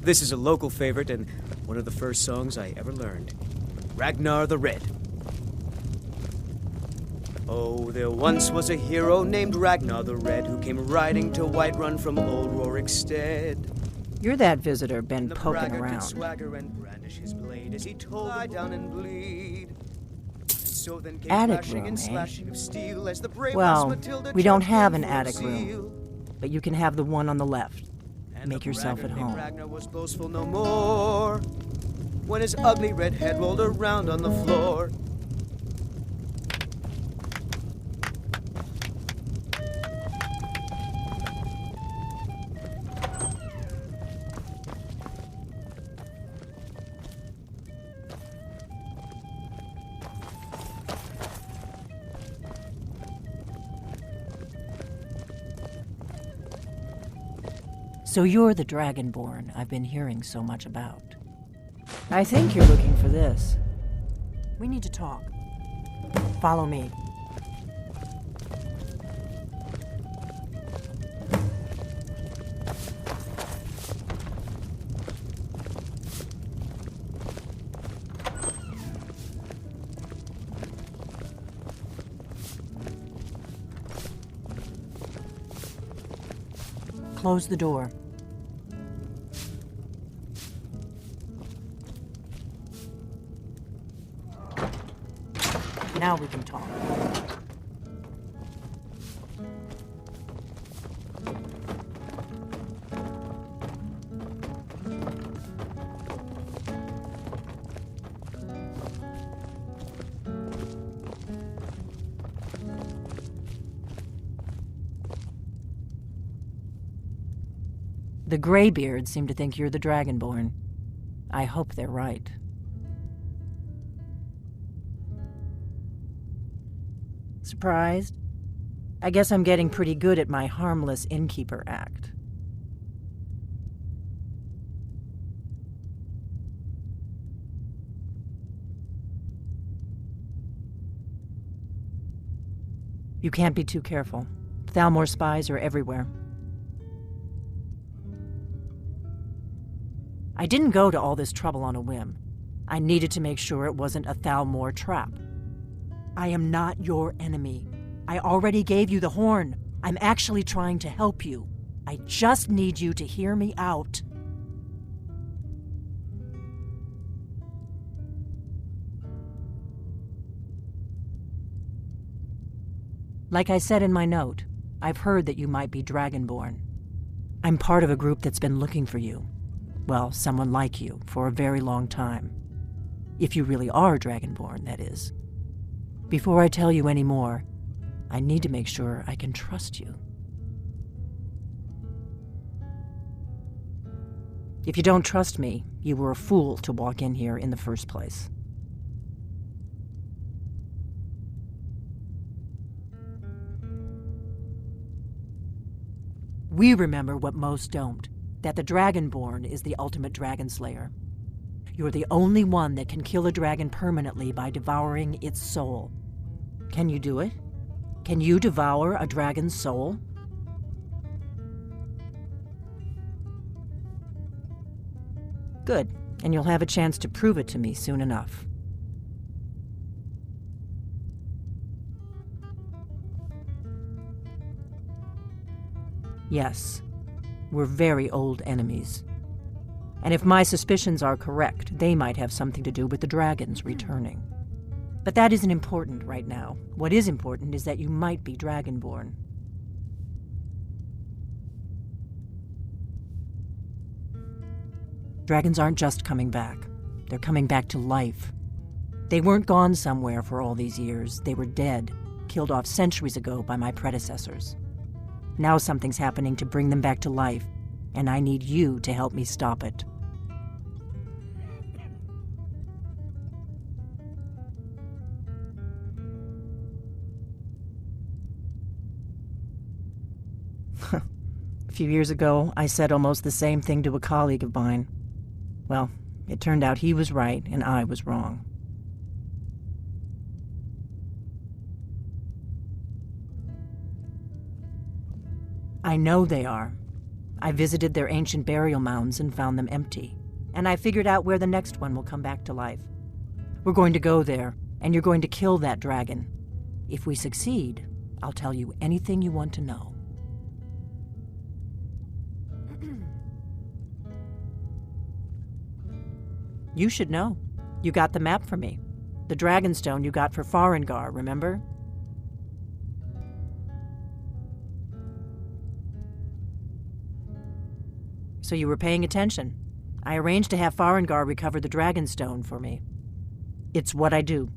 This is a local favorite and one of the first songs I ever learned. Ragnar the Red. Oh, there once was a hero named Ragnar the Red who came riding to Whiterun from old Rorikstead. You're that visitor been poking around. Swagger and brandish his blade as he told lie down and bleed. So then came Attic crashing room, and eh? slashing of steel as the brave Well, Matilda we don't charged have in an full attic zeal. room, but you can have the one on the left. And Make the yourself braggart at named home. Ragnar was boastful no more when his ugly red head rolled around on the floor. So you're the Dragonborn I've been hearing so much about. I think you're looking for this. We need to talk. Follow me. Close the door. Now we can talk. The Greybeards seem to think you're the Dragonborn. I hope they're right. Surprised? I guess I'm getting pretty good at my harmless innkeeper act. You can't be too careful. Thalmor spies are everywhere. I didn't go to all this trouble on a whim. I needed to make sure it wasn't a Thalmor trap. I am not your enemy. I already gave you the horn. I'm actually trying to help you. I just need you to hear me out. Like I said in my note, I've heard that you might be Dragonborn. I'm part of a group that's been looking for you. Well, someone like you, for a very long time. If you really are Dragonborn, that is. Before I tell you any more, I need to make sure I can trust you. If you don't trust me, you were a fool to walk in here in the first place. We remember what most don't, that the Dragonborn is the ultimate dragon slayer. You're the only one that can kill a dragon permanently by devouring its soul. Can you do it? Can you devour a dragon's soul? Good, and you'll have a chance to prove it to me soon enough. Yes, we're very old enemies. And if my suspicions are correct, they might have something to do with the dragons returning. But that isn't important right now. What is important is that you might be Dragonborn. Dragons aren't just coming back. They're coming back to life. They weren't gone somewhere for all these years. They were dead, killed off centuries ago by my predecessors. Now something's happening to bring them back to life, and I need you to help me stop it. A few years ago, I said almost the same thing to a colleague of mine. Well, it turned out he was right and I was wrong. I know they are. I visited their ancient burial mounds and found them empty, and I figured out where the next one will come back to life. We're going to go there, and you're going to kill that dragon. If we succeed, I'll tell you anything you want to know. You should know. You got the map for me. The Dragonstone you got for Farengar, remember? So you were paying attention. I arranged to have Farengar recover the Dragonstone for me. It's what I do.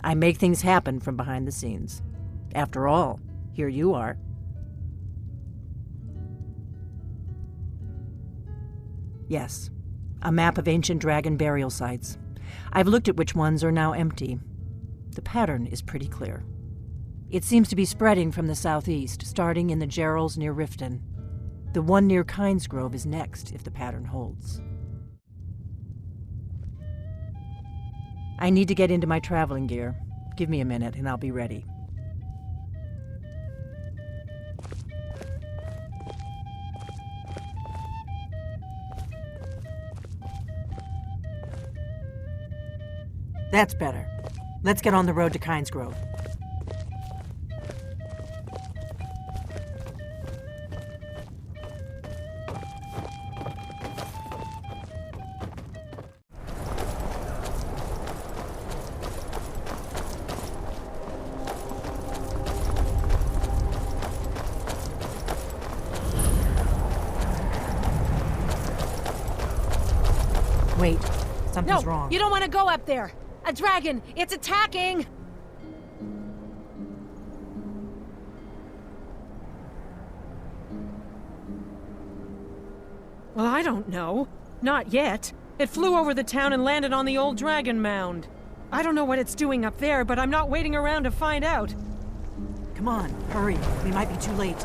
I make things happen from behind the scenes. After all, here you are. Yes, a map of ancient dragon burial sites. I've looked at which ones are now empty. The pattern is pretty clear. It seems to be spreading from the southeast, starting in the Gerals near Riften. The one near Kynesgrove is next, if the pattern holds. I need to get into my traveling gear. Give me a minute and I'll be ready. That's better. Let's get on the road to Kynesgrove. Wait, something's wrong. You don't want to go up there! A dragon! It's attacking! Well, I don't know. Not yet. It flew over the town and landed on the old dragon mound. I don't know what it's doing up there, but I'm not waiting around to find out. Come on, hurry. We might be too late.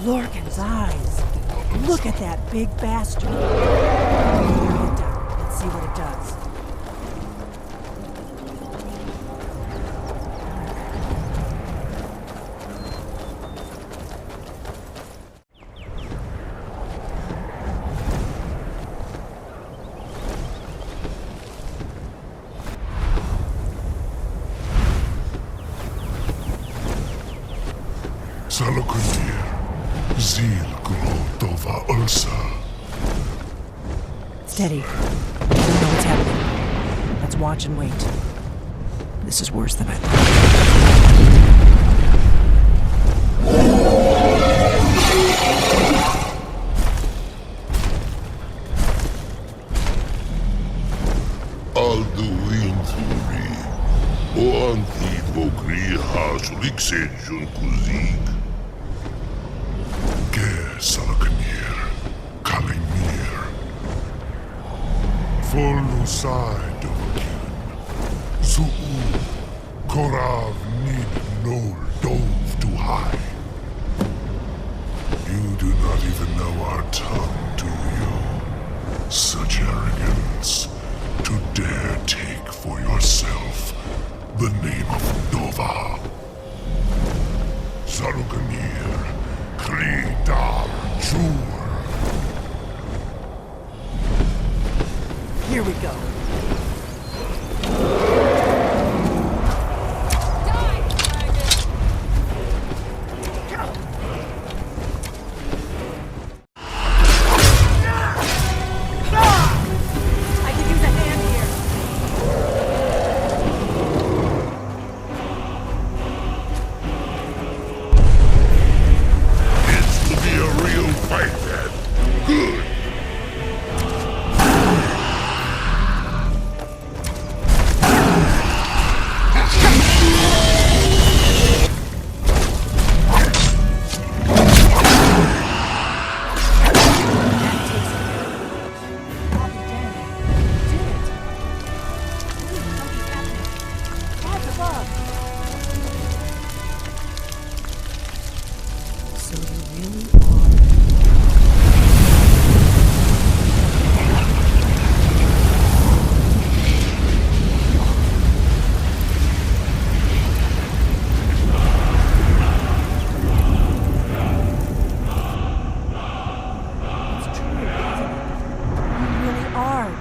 Lorcan's eyes. Look at that big bastard. Bring it down. Let's see what it does. Salokundir, Zil Grotova Ulsa. Steady. I don't know what's happening. Let's watch and wait. This is worse than I thought. Alduinturi, o antid vogri hasuliksejun kuzig. Ge Salakanir, Kalimir. Volusai Dovakin, Zuu, Korav Nid Nol Dove to high. You do not even know our tongue, do you? Such arrogance, to dare take for yourself the name of Dova. Saruganir, Kridar Jur. Here we go. I could use a hand here. It's to be a real fight then. Good.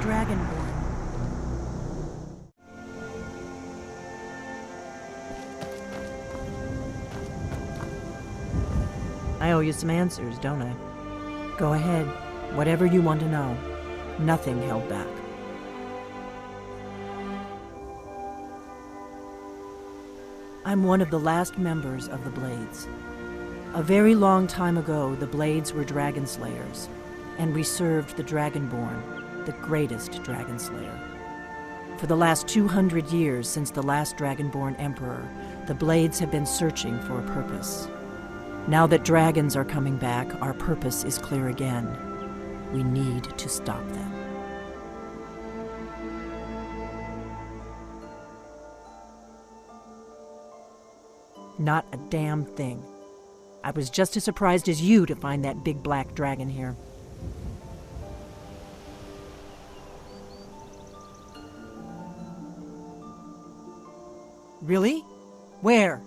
Dragonborn. I owe you some answers, don't I? Go ahead. Whatever you want to know. Nothing held back. I'm one of the last members of the Blades. A very long time ago, the Blades were dragon slayers, and we served the Dragonborn, the greatest dragon slayer. For the last 200 years since the last Dragonborn Emperor, the Blades have been searching for a purpose. Now that dragons are coming back, our purpose is clear again. We need to stop them. Not a damn thing. I was just as surprised as you to find that big black dragon here. Really? Where?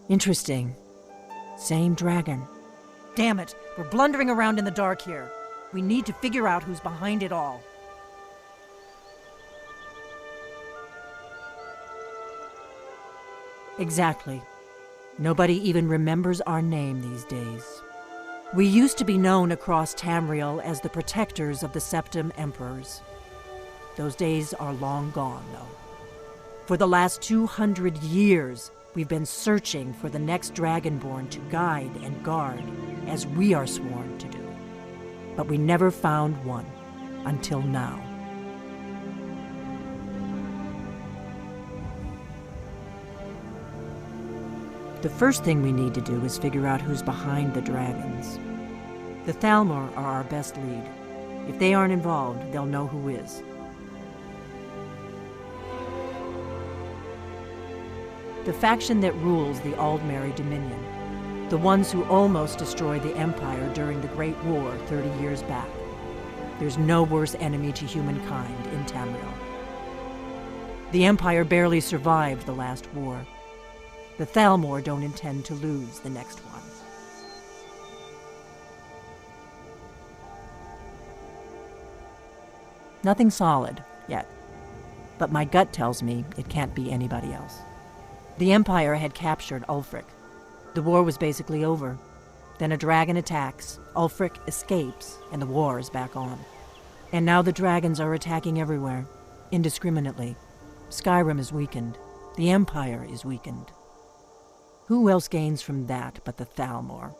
Interesting. Same dragon. Damn it, we're blundering around in the dark here. We need to figure out who's behind it all. Exactly. Nobody even remembers our name these days. We used to be known across Tamiil as the protectors of the Septim Emperors. Those days are long gone, though. For the last 200 years, we've been searching for the next Dragonborn to guide and guard, as we are sworn to do. But we never found one, until now. The first thing we need to do is figure out who's behind the dragons. The Thalmor are our best lead. If they aren't involved, they'll know who is. The faction that rules the Aldmeri Dominion. The ones who almost destroyed the Empire during the Great War 30 years back. There's no worse enemy to humankind in Tamiil. The Empire barely survived the last war. The Thalmor don't intend to lose the next one. Nothing solid, yet. But my gut tells me it can't be anybody else. The Empire had captured Ulfric. The war was basically over. Then a dragon attacks, Ulfric escapes, and the war is back on. And now the dragons are attacking everywhere, indiscriminately. Skyrim is weakened. The Empire is weakened. Who else gains from that but the Thalmor?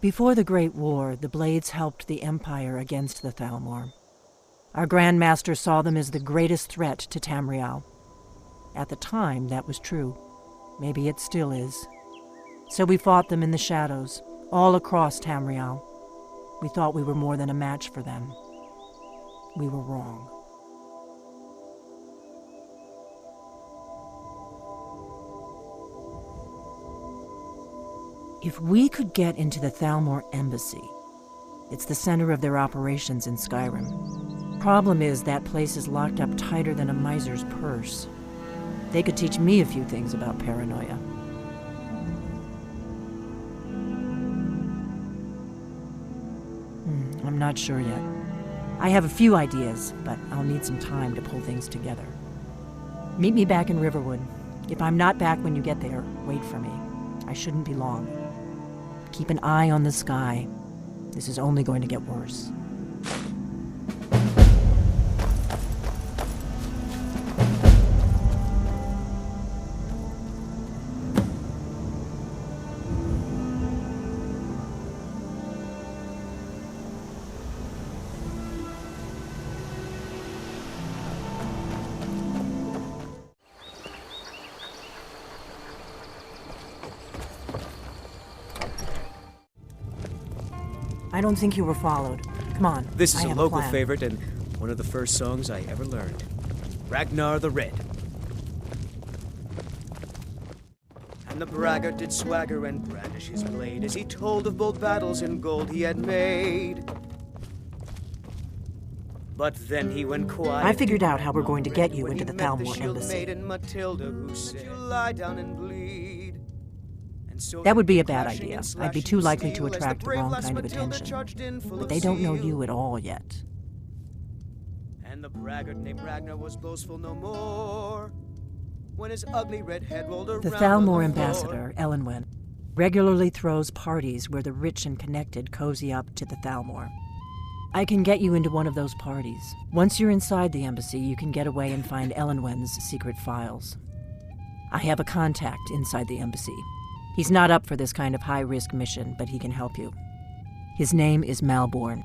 Before the Great War, the Blades helped the Empire against the Thalmor. Our Grand Master saw them as the greatest threat to Tamriel. At the time, that was true. Maybe it still is. So we fought them in the shadows, all across Tamriel. We thought we were more than a match for them. We were wrong. If we could get into the Thalmor embassy, it's the center of their operations in Skyrim. Problem is, that place is locked up tighter than a miser's purse. They could teach me a few things about paranoia. I'm not sure yet. I have a few ideas, but I'll need some time to pull things together. Meet me back in Riverwood. If I'm not back when you get there, wait for me. I shouldn't be long. Keep an eye on the sky. This is only going to get worse. I don't think you were followed. Come on. This is I a have local plan. favorite and one of the first songs I ever learned. Ragnar the Red. And the braggart did swagger and brandish his blade as he told of bold battles in gold he had made. But then he went quiet. I figured out how we're going to get you into the Thalmor shield embassy. maiden Matilda, who said, "You lie down and bleed." And so That would be a bad clashing idea. and I'd be slashing too likely to steel as attract the brave wrong lass kind of Matilda attention. charged in full But of they don't know zeal. you at all yet. And the braggart named Ragnar was boastful no more when his ugly red head rolled around The on Thalmor floor. ambassador, Elenwen, regularly throws parties where the rich and connected cozy up to the Thalmor. I can get you into one of those parties. Once you're inside the embassy, you can get away and find Elenwen's secret files. I have a contact inside the embassy. He's not up for this kind of high-risk mission, but he can help you. His name is Malborn.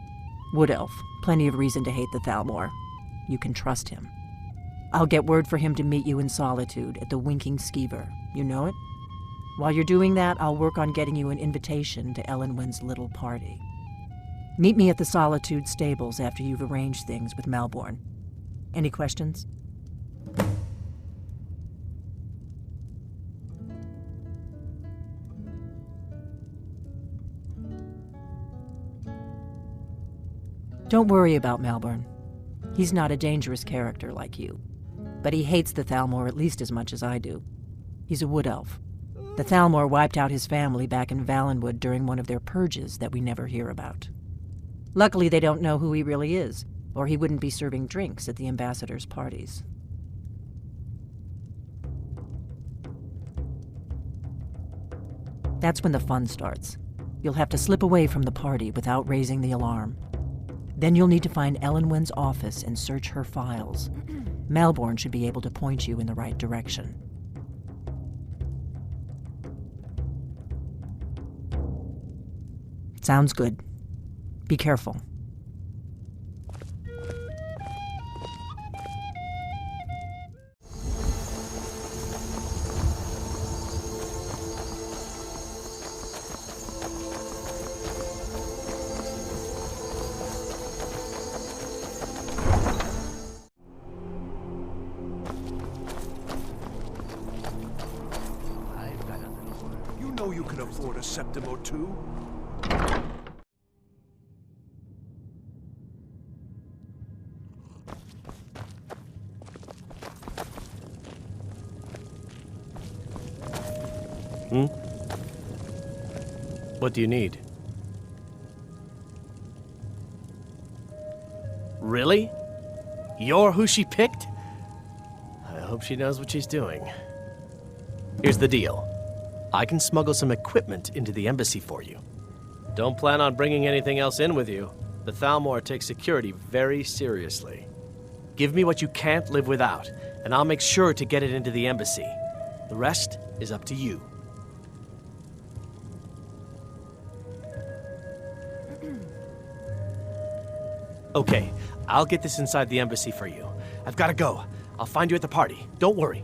Wood Elf. Plenty of reason to hate the Thalmor. You can trust him. I'll get word for him to meet you in Solitude at the Winking Skeever. You know it? While you're doing that, I'll work on getting you an invitation to Elenwen's little party. Meet me at the Solitude stables after you've arranged things with Malborn. Any questions? Don't worry about Malborn. He's not a dangerous character like you. But he hates the Thalmor at least as much as I do. He's a wood elf. The Thalmor wiped out his family back in Valenwood during one of their purges that we never hear about. Luckily, they don't know who he really is, or he wouldn't be serving drinks at the ambassador's parties. That's when the fun starts. You'll have to slip away from the party without raising the alarm. Then you'll need to find Elenwen's office and search her files. Malborn should be able to point you in the right direction. Sounds good. Be careful. You know you can afford a septim or two. What do you need? Really? You're who she picked? I hope she knows what she's doing. Here's the deal. I can smuggle some equipment into the embassy for you. Don't plan on bringing anything else in with you. The Thalmor takes security very seriously. Give me what you can't live without, and I'll make sure to get it into the embassy. The rest is up to you. Okay, I'll get this inside the embassy for you. I've got to go. I'll find you at the party. Don't worry.